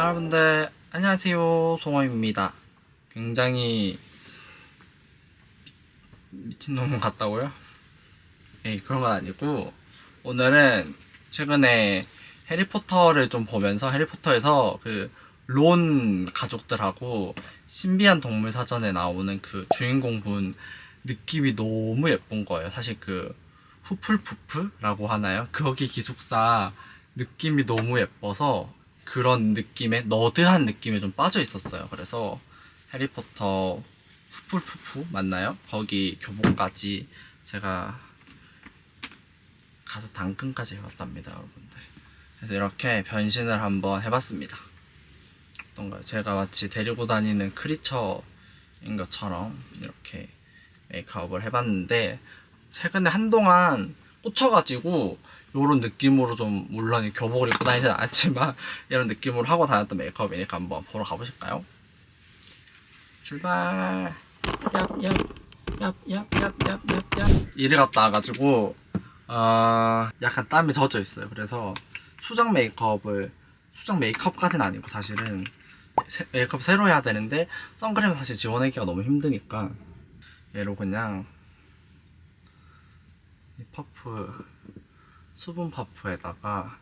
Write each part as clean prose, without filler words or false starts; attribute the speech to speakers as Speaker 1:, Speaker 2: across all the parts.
Speaker 1: 여러분들 안녕하세요, 송호입니다. 굉장히 미친놈 같다고요? 네, 그런 건 아니고, 오늘은 최근에 해리포터를 좀 보면서 해리포터에서 그 론 가족들하고 신비한 동물 사전에 나오는 그 주인공분 느낌이 너무 예쁜 거예요. 사실 그 후플푸프라고 하나요? 거기 기숙사 느낌이 너무 예뻐서 그런 느낌에 너드한 느낌에 좀 빠져 있었어요. 그래서 해리포터 후플푸프 맞나요? 거기 교복까지 제가 가서 당근까지 해봤답니다, 여러분들. 그래서 이렇게 변신을 한번 해봤습니다. 어떤가요? 제가 마치 데리고 다니는 크리처인 것처럼 이렇게 메이크업을 해봤는데, 최근에 한동안 꽂혀가지고 이런 느낌으로 좀, 물론 교복을 입고 다니진 않았지만 이런 느낌으로 하고 다녔던 메이크업이니까 한번 보러 가보실까요? 출발. 얍얍얍얍얍얍얍. 일을 갔다 와가지고 약간 땀이 젖어 있어요. 그래서 수정 메이크업까지는 아니고, 사실은 메이크업 새로 해야 되는데 선크림 사실 지워내기가 너무 힘드니까 얘로 그냥 이 퍼프, 수분 퍼프에다가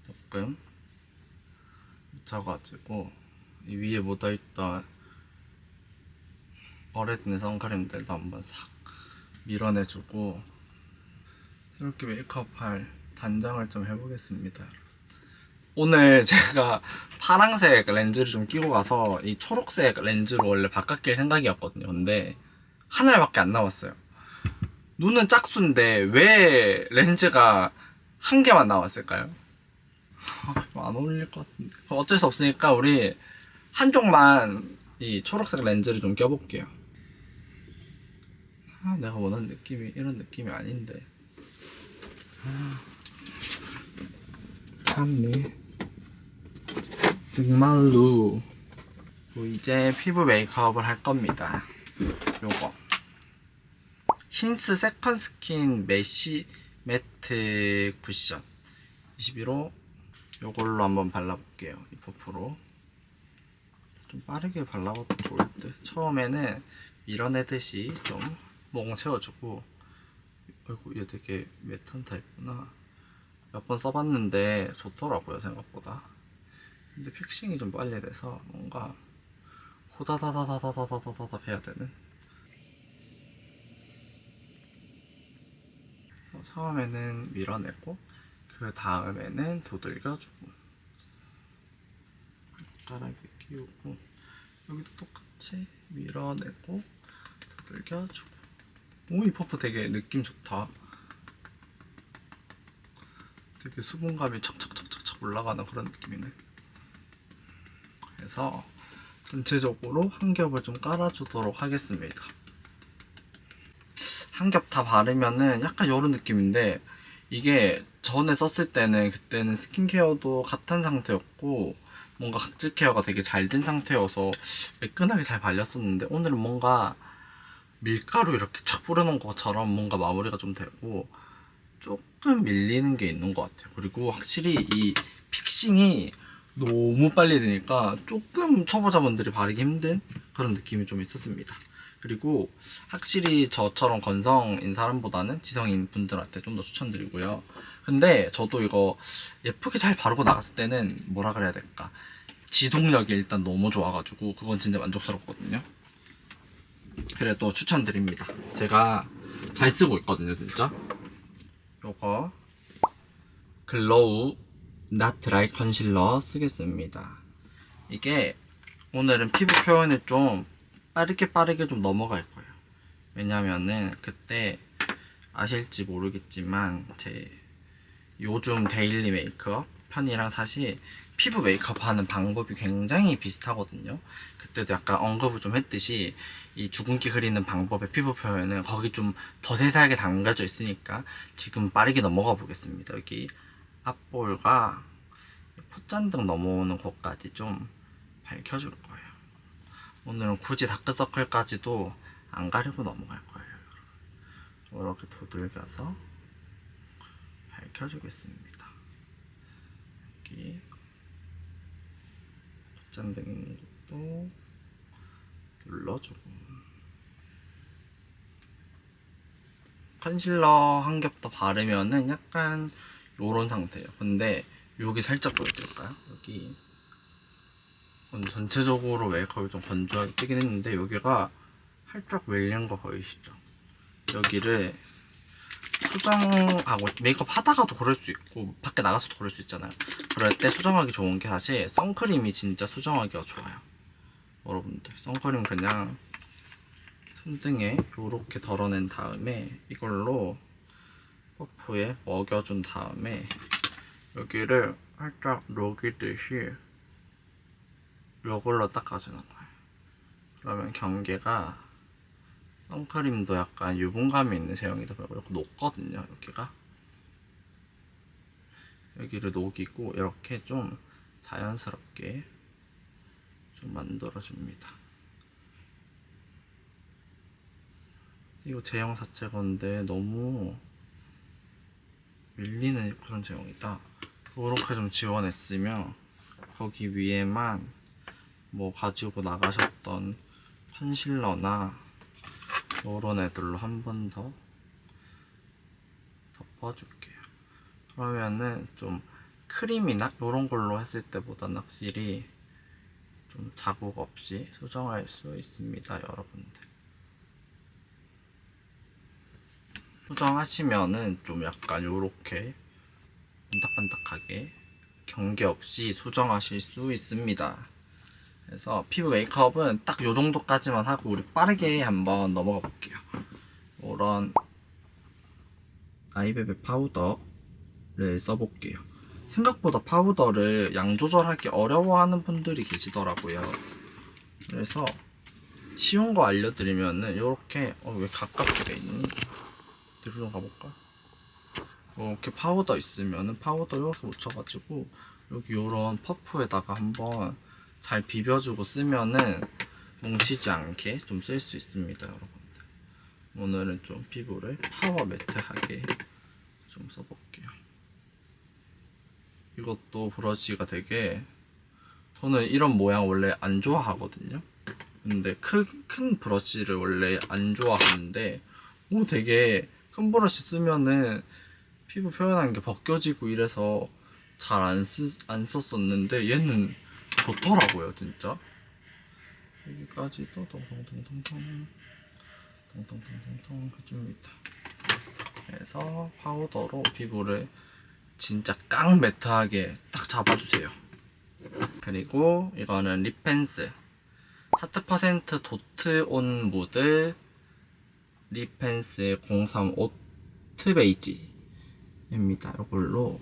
Speaker 1: 조금 묻혀가지고 이 위에 묻어있던 오래된 선크림들도 한번 싹 밀어내주고 이렇게 메이크업 할 단장을 좀 해보겠습니다. 오늘 제가 파란색 렌즈를 좀 끼고 가서 이 초록색 렌즈로 원래 바꿔낄 생각이었거든요. 근데 하나밖에 안 남았어요. 눈은 짝수인데 왜 렌즈가 한 개만 나왔을까요? 안 어울릴 것 같은데. 어쩔 수 없으니까 우리 한쪽만 이 초록색 렌즈를 좀 껴볼게요. 내가 원하는 느낌이 이런 느낌이 아닌데. 참네. 정말로. 이제 피부 메이크업을 할 겁니다. 요거 힌스 세컨 스킨 메시 매트 쿠션 21호 요걸로 한번 발라볼게요. 이 퍼프로 좀 빠르게 발라봐도 좋을 듯. 처음에는 밀어내듯이 좀 몽 채워주고. 어이구, 얘 되게 매트한 타입구나. 몇 번 써봤는데 좋더라고요, 생각보다. 근데 픽싱이 좀 빨리 돼서 뭔가 호다다다다다다다다닥 해야 되는. 처음에는 밀어내고 그 다음에는 도들겨주고 손가락에 끼우고, 여기도 똑같이 밀어내고 도들겨주고. 오, 이 퍼프 되게 느낌 좋다. 되게 수분감이 척척척척척 올라가는 그런 느낌이네. 그래서 전체적으로 한 겹을 좀 깔아주도록 하겠습니다. 한 겹 다 바르면은 약간 이런 느낌인데, 이게 전에 썼을 때는 그때는 스킨케어도 같은 상태였고 뭔가 각질 케어가 되게 잘 된 상태여서 매끈하게 잘 발렸었는데, 오늘은 뭔가 밀가루 이렇게 촥 뿌려놓은 것처럼 뭔가 마무리가 좀 되고 조금 밀리는 게 있는 것 같아요. 그리고 확실히 이 픽싱이 너무 빨리 되니까 조금 초보자분들이 바르기 힘든 그런 느낌이 좀 있었습니다. 그리고 확실히 저처럼 건성인 사람보다는 지성인 분들한테 좀 더 추천드리고요. 근데 저도 이거 예쁘게 잘 바르고 나갔을 때는 뭐라 그래야 될까, 지속력이 일단 너무 좋아가지고 그건 진짜 만족스럽거든요. 그래도 추천드립니다. 제가 잘 쓰고 있거든요, 진짜. 요거 글로우 낫 드라이 컨실러 쓰겠습니다. 이게 오늘은 피부 표현을 좀 빠르게 좀 넘어갈 거예요. 왜냐면은 그때 아실지 모르겠지만 제 요즘 데일리 메이크업 편이랑 사실 피부 메이크업 하는 방법이 굉장히 비슷하거든요. 그때도 약간 언급을 좀 했듯이 이 주근기 흐리는 방법의 피부 표현은 거기 좀 더 세세하게 담겨져 있으니까 지금 빠르게 넘어가 보겠습니다. 여기 앞볼과 콧잔등 넘어오는 곳까지 좀 밝혀줄 거예요. 오늘은 굳이 다크서클까지도 안 가리고 넘어갈 거예요. 이렇게 도들겨서 밝혀주겠습니다. 여기 확장되어 있는 것도 눌러주고, 컨실러 한 겹 더 바르면은 약간 요런 상태예요. 근데 여기 살짝 보여드릴까요? 여기 전체적으로 메이크업이 좀 건조하게 뜨긴 했는데 여기가 살짝 밀린 거 보이시죠? 여기를 수정하고, 메이크업 하다가도 그럴 수 있고 밖에 나가서도 그럴 수 있잖아요. 그럴 때 수정하기 좋은 게 사실 선크림이 진짜 수정하기가 좋아요. 여러분들 선크림 그냥 손등에 이렇게 덜어낸 다음에 이걸로 퍼프에 먹여준 다음에 여기를 살짝 녹이듯이 이걸로 닦아주는 거예요. 그러면 경계가, 선크림도 약간 유분감이 있는 제형이다 보니까 이렇게 녹거든요. 여기가 여기를 녹이고 이렇게 좀 자연스럽게 좀 만들어줍니다. 이거 제형 자체건데 너무 밀리는 그런 제형이다. 이렇게 좀 지원했으면 거기 위에만 뭐 가지고 나가셨던 컨실러나 이런 애들로 한 번 더 덮어줄게요. 그러면은 좀 크림이나 이런 걸로 했을 때보다는 확실히 좀 자국 없이 수정할 수 있습니다, 여러분들. 수정하시면은 좀 약간 요렇게 반딱반딱하게 경계 없이 수정하실 수 있습니다. 그래서 피부 메이크업은 딱 요 정도까지만 하고 우리 빠르게 한번 넘어가 볼게요. 이런 아이베베 파우더를 써볼게요. 생각보다 파우더를 양 조절하기 어려워하는 분들이 계시더라고요. 그래서 쉬운 거 알려드리면은 이렇게, 왜 가깝게 돼 있니? 뒤로 좀 가볼까? 이렇게 파우더 있으면은 파우더 이렇게 묻혀가지고 여기 요런 퍼프에다가 한번 잘 비벼주고 쓰면은 뭉치지 않게 좀 쓸 수 있습니다, 여러분들. 오늘은 좀 피부를 파워 매트하게 좀 써볼게요. 이것도 브러쉬가 되게, 저는 이런 모양 원래 안 좋아하거든요. 근데 큰 브러쉬를 원래 안 좋아하는데 되게 큰 브러쉬 쓰면은 피부 표현하는 게 벗겨지고 이래서 잘 안 썼었는데 얘는 좋더라고요, 진짜. 여기까지도 동동동동동 동동동동동 해줍니다. 그래서 파우더로 피부를 진짜 깡 매트하게 딱 잡아주세요. 그리고 이거는 립펜스 하트% 도트 온 무드 립펜스 035 트베이지입니다. 이걸로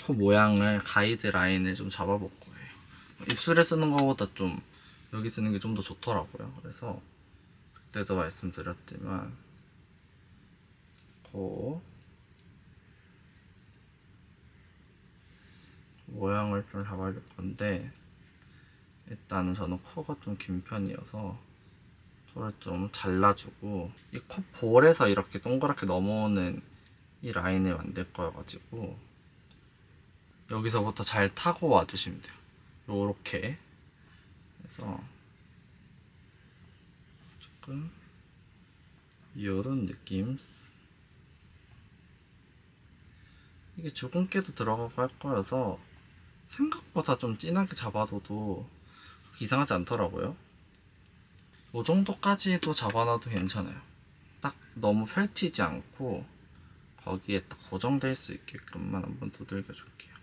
Speaker 1: 코 모양을, 가이드라인을 좀 잡아볼 거예요. 입술에 쓰는 것보다 좀 여기 쓰는 게 좀 더 좋더라고요. 그래서 그때도 말씀드렸지만 코 모양을 좀 잡아줄 건데, 일단은 저는 코가 좀 긴 편이어서 코를 좀 잘라주고, 이 코 볼에서 이렇게 동그랗게 넘어오는 이 라인을 만들 거여가지고 여기서부터 잘 타고 와주시면 돼요. 요렇게 해서 조금 요런 느낌. 이게 주근깨도 들어가고 할 거여서 생각보다 좀 진하게 잡아둬도 이상하지 않더라고요. 이 정도까지도 잡아놔도 괜찮아요. 딱 너무 펼치지 않고 거기에 딱 고정될 수 있게끔만 한번 두들겨 줄게요.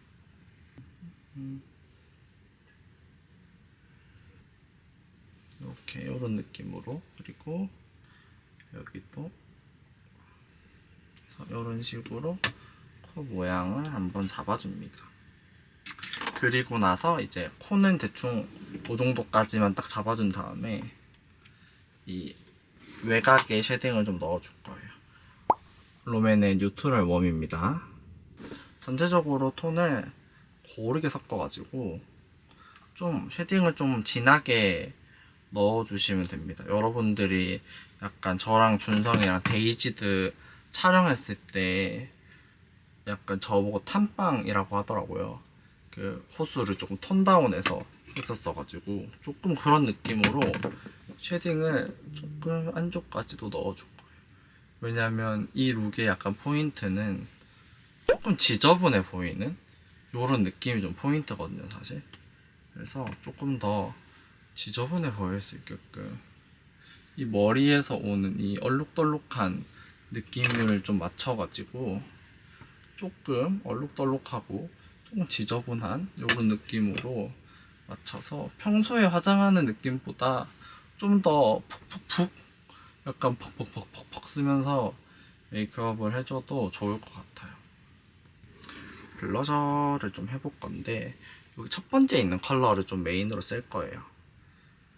Speaker 1: 이렇게 이런 느낌으로. 그리고 여기도 이런 식으로 코 모양을 한번 잡아줍니다. 그리고 나서 이제 코는 대충 그 정도까지만 딱 잡아준 다음에 이 외곽에 쉐딩을 좀 넣어줄 거예요. 롬앤의 뉴트럴 웜입니다. 전체적으로 톤을 고르게 섞어가지고 좀 쉐딩을 좀 진하게 넣어주시면 됩니다. 여러분들이 약간 저랑 준성이랑 데이지드 촬영했을 때 약간 저보고 탐빵이라고 하더라고요. 그 호수를 조금 톤다운해서 했었어가지고 조금 그런 느낌으로 쉐딩을 조금 안쪽까지도 넣어줄 거예요. 왜냐면 이 룩의 약간 포인트는 조금 지저분해 보이는 요런 느낌이 좀 포인트거든요, 사실. 그래서 조금 더 지저분해 보일 수 있게끔 이 머리에서 오는 이 얼룩덜룩한 느낌을 좀 맞춰가지고 조금 얼룩덜룩하고 조금 지저분한 요런 느낌으로 맞춰서 평소에 화장하는 느낌보다 좀 더 푹푹푹 약간 퍽퍽퍽퍽퍽 쓰면서 메이크업을 해줘도 좋을 것 같아요. 블러셔를 좀 해볼 건데 여기 첫 번째 있는 컬러를 좀 메인으로 쓸 거예요.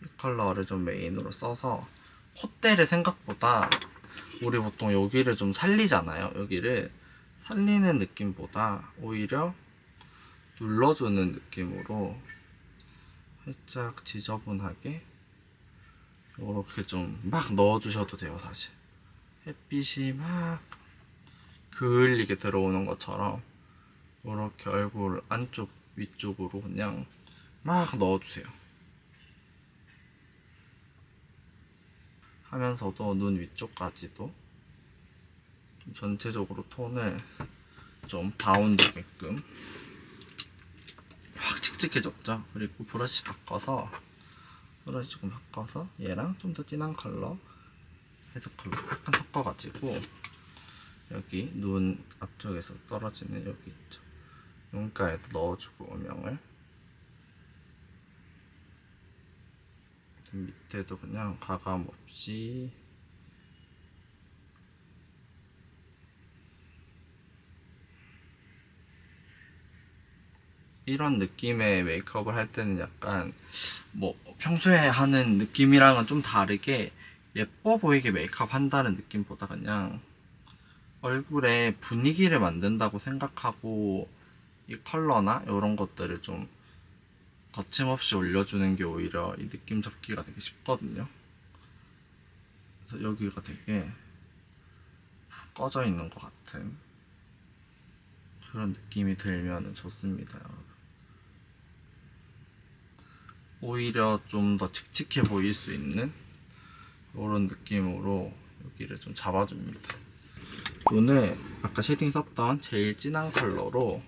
Speaker 1: 이 컬러를 좀 메인으로 써서 콧대를 생각보다 우리 보통 여기를 좀 살리잖아요. 여기를 살리는 느낌보다 오히려 눌러주는 느낌으로 살짝 지저분하게 이렇게 좀 막 넣어주셔도 돼요. 사실 햇빛이 막 그을리게 들어오는 것처럼 이렇게 얼굴 안쪽 위쪽으로 그냥 막 넣어주세요. 하면서도 눈 위쪽까지도 좀 전체적으로 톤을 좀 다운되게끔 확 칙칙해졌죠. 그리고 브러쉬 조금 바꿔서 얘랑 좀 더 진한 컬러 해석 컬러 약간 섞어가지고 여기 눈 앞쪽에서 떨어지는 여기 있죠. 눈가에도 넣어주고 음영을 밑에도 그냥 가감 없이 이런 느낌의 메이크업을 할 때는 약간 뭐 평소에 하는 느낌이랑은 좀 다르게 예뻐 보이게 메이크업 한다는 느낌보다 그냥 얼굴에 분위기를 만든다고 생각하고 이 컬러나 이런 것들을 좀 거침없이 올려주는 게 오히려 이 느낌 잡기가 되게 쉽거든요. 그래서 여기가 되게 꺼져 있는 것 같은 그런 느낌이 들면 좋습니다, 여러분. 오히려 좀 더 칙칙해 보일 수 있는 이런 느낌으로 여기를 좀 잡아줍니다. 눈을 아까 쉐딩 썼던 제일 진한 컬러로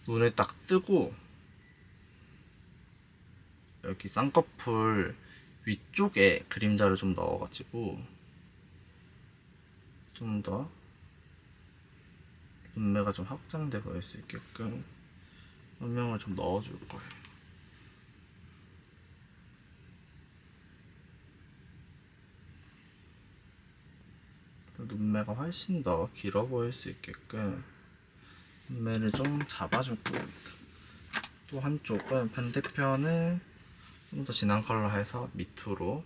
Speaker 1: 눈을 딱 뜨고 여기 쌍꺼풀 위쪽에 그림자를 좀 넣어가지고 좀 더 눈매가 좀 확장돼 보일 수 있게끔 음영을 좀 넣어줄 거예요. 눈매가 훨씬 더 길어 보일 수 있게끔 눈매를 좀 잡아줄 겁니다. 또 한쪽은 반대편은 좀 더 진한 컬러 해서 밑으로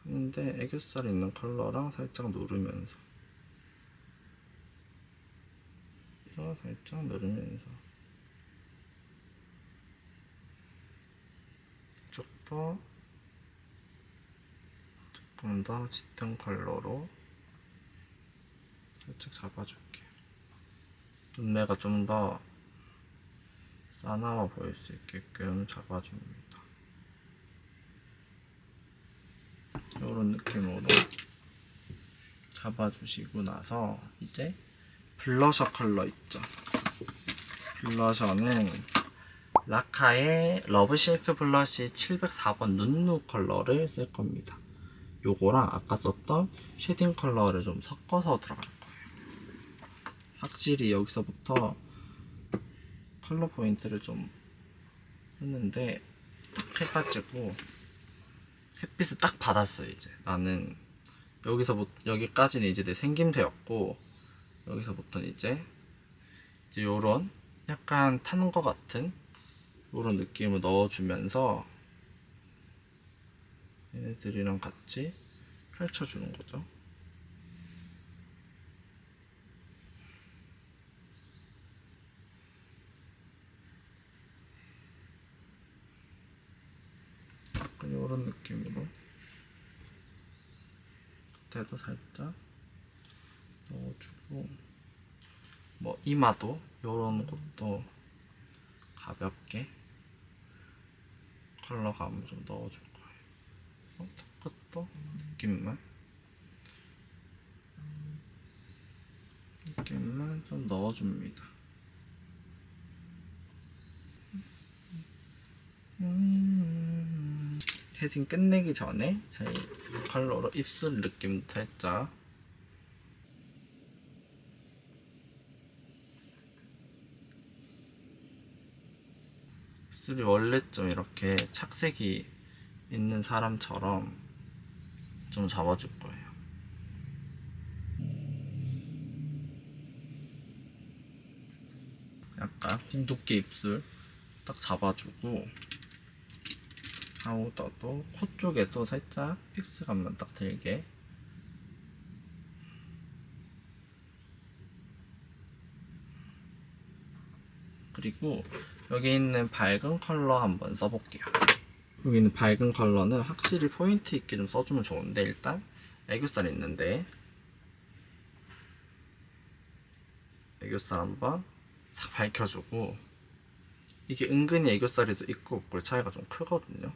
Speaker 1: 하는데 애교살 있는 컬러랑 살짝 누르면서 살짝 누르면서 이쪽도 조금 더 짙은 컬러로 살짝 잡아줄게요. 눈매가 좀 더 싸나워 보일 수 있게끔 잡아줍니다. 이런 느낌으로 잡아주시고 나서 이제 블러셔 컬러 있죠. 블러셔는 라카의 러브실크 블러쉬 704번 눈누 컬러를 쓸 겁니다. 요거랑 아까 썼던 쉐딩 컬러를 좀 섞어서 들어갈 거예요. 확실히 여기서부터 컬러 포인트를 좀 했는데 딱 해가지고 햇빛을 딱 받았어요. 이제 나는 여기서부터 여기까지는 이제 내 생김새였고 여기서부터는 이제 요런 약간 타는 것 같은 요런 느낌을 넣어주면서 얘네들이랑 같이 펼쳐주는 거죠. 약간 요런 느낌으로 겉에도 살짝 넣어주고 뭐 이마도 요런 것도 가볍게 컬러 감을 좀 넣어줄 거예요. 끝도 느낌만 좀 넣어줍니다. 헤딩 끝내기 전에 저희 컬러로 입술 느낌도 살짝 입술이 원래 좀 이렇게 착색이 있는 사람처럼 좀 잡아줄 거예요. 약간 두께 입술 딱 잡아주고 파우더도 코 쪽에도 살짝 픽스감만 딱 들게 그리고 여기 있는 밝은 컬러 한번 써볼게요. 여기 있는 밝은 컬러는 확실히 포인트 있게 좀 써주면 좋은데 일단 애교살 있는데 애교살 한번 싹 밝혀주고 이게 은근히 애교살이 있고 없고의 차이가 좀 크거든요.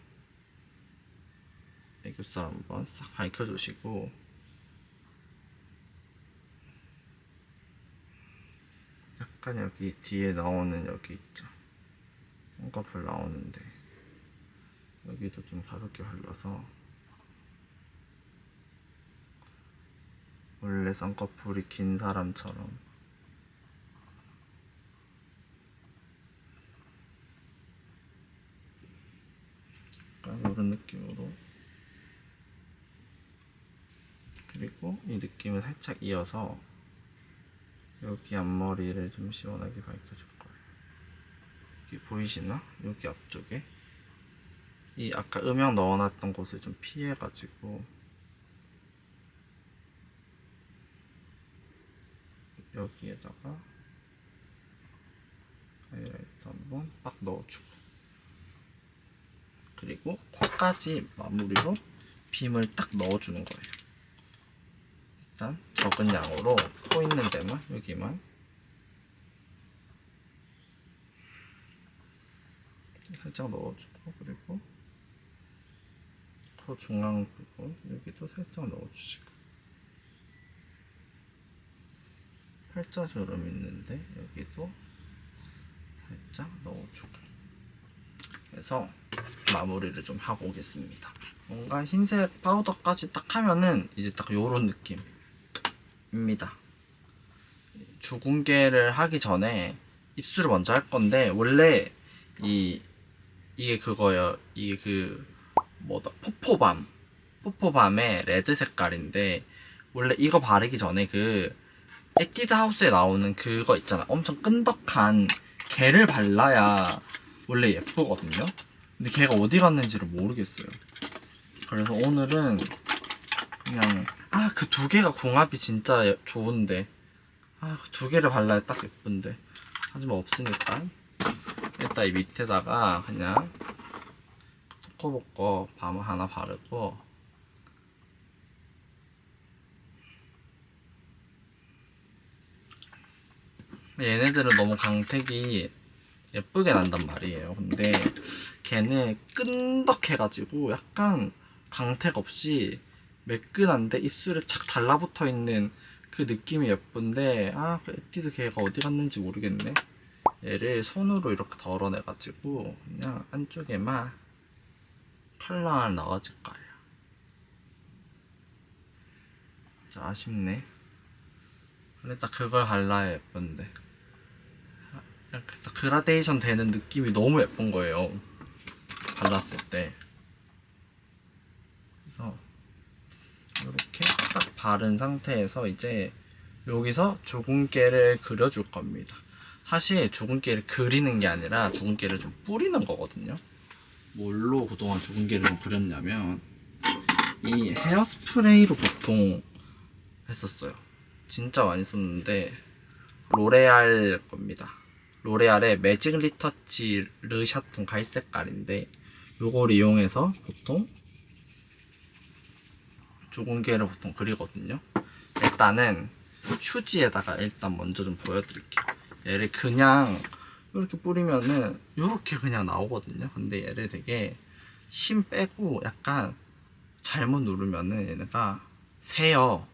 Speaker 1: 애교살 한번 싹 밝혀주시고 약간 여기 뒤에 나오는 여기 있죠. 쌍꺼풀 나오는데 여기도 좀 가볍게 발라서 원래 쌍꺼풀이 긴 사람처럼 약간 이런 느낌으로 그리고 이 느낌을 살짝 이어서 여기 앞머리를 좀 시원하게 밝혀줄 거예요. 여기 보이시나? 여기 앞쪽에 이 아까 음영 넣어놨던 곳을 좀 피해가지고 여기에다가 하이라이트 한번 빡 넣어주고 그리고 코까지 마무리로 빔을 딱 넣어주는 거예요. 일단 적은 양으로 코 있는 데만 여기만 살짝 넣어주고 그리고 코 중앙 부분 여기도 살짝 넣어주시고 팔자주름 있는데 여기도 살짝 넣어주고 해서 마무리를 좀 하고 오겠습니다. 뭔가 흰색 파우더까지 딱 하면은 이제 딱 요런 느낌입니다. 주근깨를 하기 전에 입술을 먼저 할 건데 원래 이게 그거예요. 이게 그 뭐다 포포밤의 레드 색깔인데 원래 이거 바르기 전에 그 에뛰드 하우스에 나오는 그거 있잖아. 엄청 끈덕한 걔를 발라야 원래 예쁘거든요. 근데 걔가 어디 갔는지를 모르겠어요. 그래서 오늘은 그냥 그 두 개가 궁합이 진짜 좋은데 그 두 개를 발라야 딱 예쁜데 하지만 없으니까 일단 이 밑에다가 그냥 토커버거 밤 하나 바르고 얘네들은 너무 광택이 예쁘게 난단 말이에요. 근데 걔는 끈덕해가지고 약간 광택 없이 매끈한데 입술에 착 달라붙어 있는 그 느낌이 예쁜데 그 에뛰드 걔가 어디 갔는지 모르겠네. 얘를 손으로 이렇게 덜어내가지고 그냥 안쪽에만 컬러를 넣어줄 거예요. 진짜 아쉽네. 근데 딱 그걸 발라야 예쁜데 이렇게 딱 그라데이션 되는 느낌이 너무 예쁜 거예요. 발랐을 때. 그래서 이렇게 딱 바른 상태에서 이제 여기서 주근깨를 그려줄 겁니다. 사실 주근깨를 그리는 게 아니라 주근깨를 좀 뿌리는 거거든요. 뭘로 그동안 주근깨를 좀 그렸냐면 이 헤어스프레이로 보통 했었어요. 진짜 많이 썼는데 로레알 겁니다. 로레알의 매직 리터치 르샤톤 갈색깔인데 요걸 이용해서 보통 주근깨를 보통 그리거든요. 일단은 휴지에다가 일단 먼저 좀 보여드릴게요. 얘를 그냥 이렇게 뿌리면은 이렇게 그냥 나오거든요. 근데 얘를 되게 힘 빼고 약간 잘못 누르면은 얘네가 새요.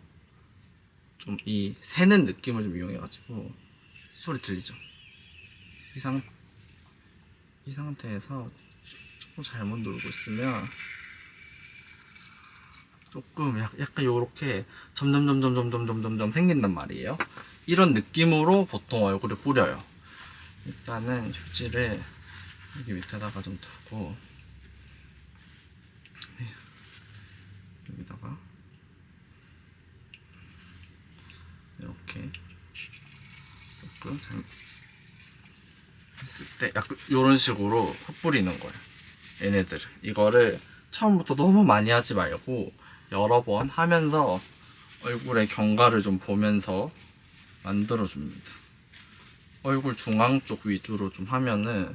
Speaker 1: 좀 이 새는 느낌을 좀 이용해가지고 소리 들리죠? 이 상태에서 조금 잘못 누르고 있으면 조금 약간 요렇게 점점 생긴단 말이에요. 이런 느낌으로 보통 얼굴에 뿌려요. 일단은 휴지를 여기 밑에다가 좀 두고 여기다가 이렇게 조금 했을 때 약간 이런 식으로 흩뿌리는 거예요. 얘네들을 이거를 처음부터 너무 많이 하지 말고 여러 번 하면서 얼굴의 경과를 좀 보면서 만들어줍니다. 얼굴 중앙 쪽 위주로 좀 하면은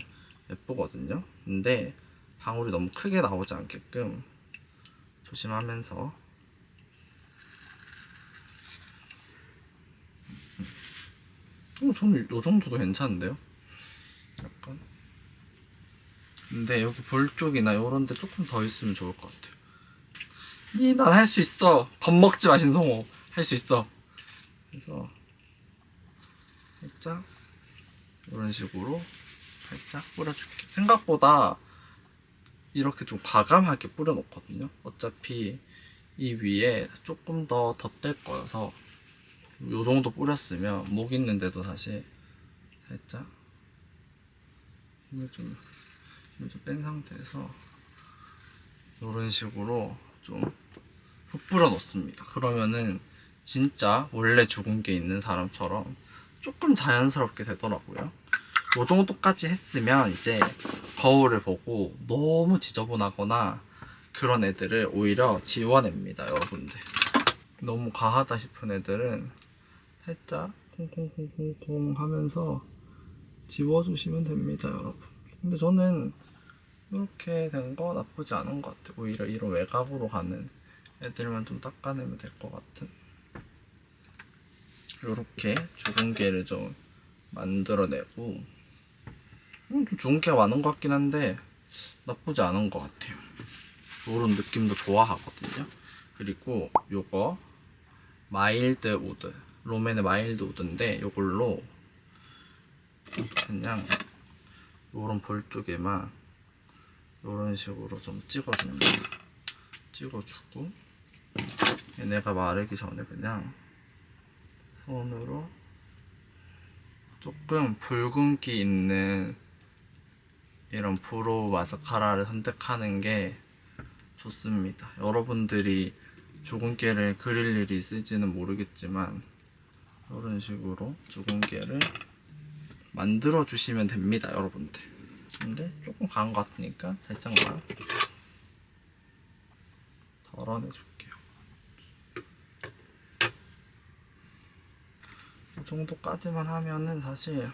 Speaker 1: 예쁘거든요. 근데 방울이 너무 크게 나오지 않게끔 조심하면서 저는 이 정도도 괜찮은데요? 약간. 근데 여기 볼 쪽이나 이런 데 조금 더 있으면 좋을 것 같아요. 난 할 수 있어. 겁먹지 마, 신성호. 할 수 있어. 그래서 살짝 이런 식으로 살짝 뿌려줄게. 생각보다 이렇게 좀 과감하게 뿌려놓거든요. 어차피 이 위에 조금 더 덧댈 거여서 요 정도 뿌렸으면 목 있는데도 사실 살짝 힘을 좀 뺀 상태에서 이런 식으로 좀 푹 뿌려 놓습니다. 그러면은 진짜 원래 죽은 게 있는 사람처럼 조금 자연스럽게 되더라고요. 요 정도까지 했으면 이제 거울을 보고 너무 지저분하거나 그런 애들을 오히려 지워냅니다, 여러분들. 너무 과하다 싶은 애들은 살짝 콩콩콩콩콩 하면서 지워주시면 됩니다, 여러분. 근데 저는 이렇게 된 거 나쁘지 않은 것 같아요. 오히려 이런 외곽으로 가는 애들만 좀 닦아내면 될 것 같은. 이렇게 죽은 개를 좀 만들어내고 좀 죽은 개가 많은 것 같긴 한데 나쁘지 않은 것 같아요. 이런 느낌도 좋아하거든요. 그리고 요거 마일드 우드, 롬앤의 마일드 우드인데 요걸로 그냥 요런 볼 쪽에만 요런 식으로 좀 찍어줍니다. 찍어주고 얘네가 마르기 전에 그냥 손으로 조금 붉은기 있는 이런 브로우 마스카라를 선택하는 게 좋습니다. 여러분들이 주근깨를 그릴 일이 있을지는 모르겠지만 이런 식으로 주근깨를 만들어 주시면 됩니다, 여러분들. 근데 조금 강한 것 같으니까 살짝만 덜어내줄게요. 이 정도까지만 하면은 사실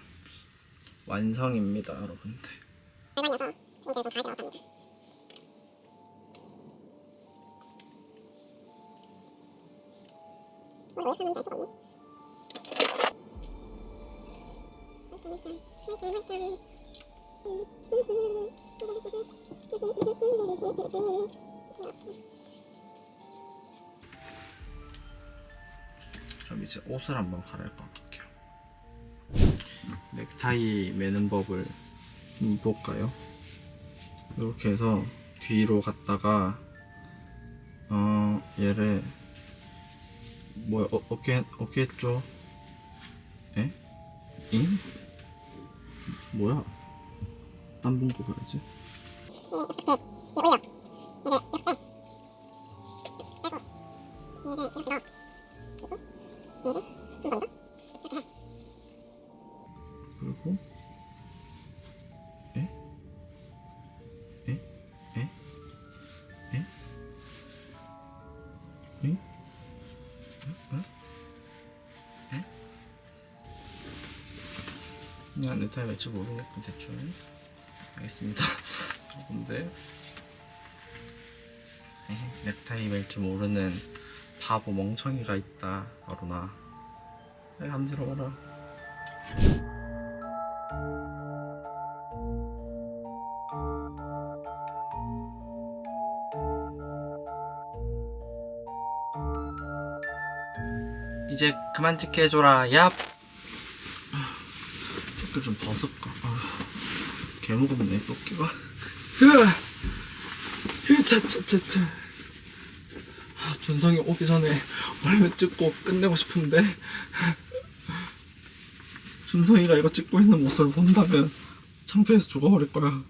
Speaker 1: 완성입니다, 여러분들.
Speaker 2: 일반 녀석 주근깨를 좀 잘 들어갑니다. 왜 하는지 알 수가 없네. 활짝.
Speaker 1: 그럼 이제 옷을 한번 갈아입고 볼게요. 넥타이 매는 법을 볼까요? 이렇게 해서 뒤로 갔다가 얘를 어깨 했죠? 에? 잉? 뭐야? 딴 봉고 봐야지. 그리고 에? 에? 에? 에? 에? 에? 에? 그냥 넥타이 맺지 모르겠고 대충 알겠습니다. 여러분들 넥타이 멜 줄 모르는 바보 멍청이가 있다. 아루나 간지러워라. 이제 그만 찍게 해줘라. 얍. 조끼 좀 벗을까? 개 무겁네 조끼가. 차차차차. 준성이 오기 전에 얼른 찍고 끝내고 싶은데 준성이가 이거 찍고 있는 모습을 본다면 창피해서 죽어버릴 거야.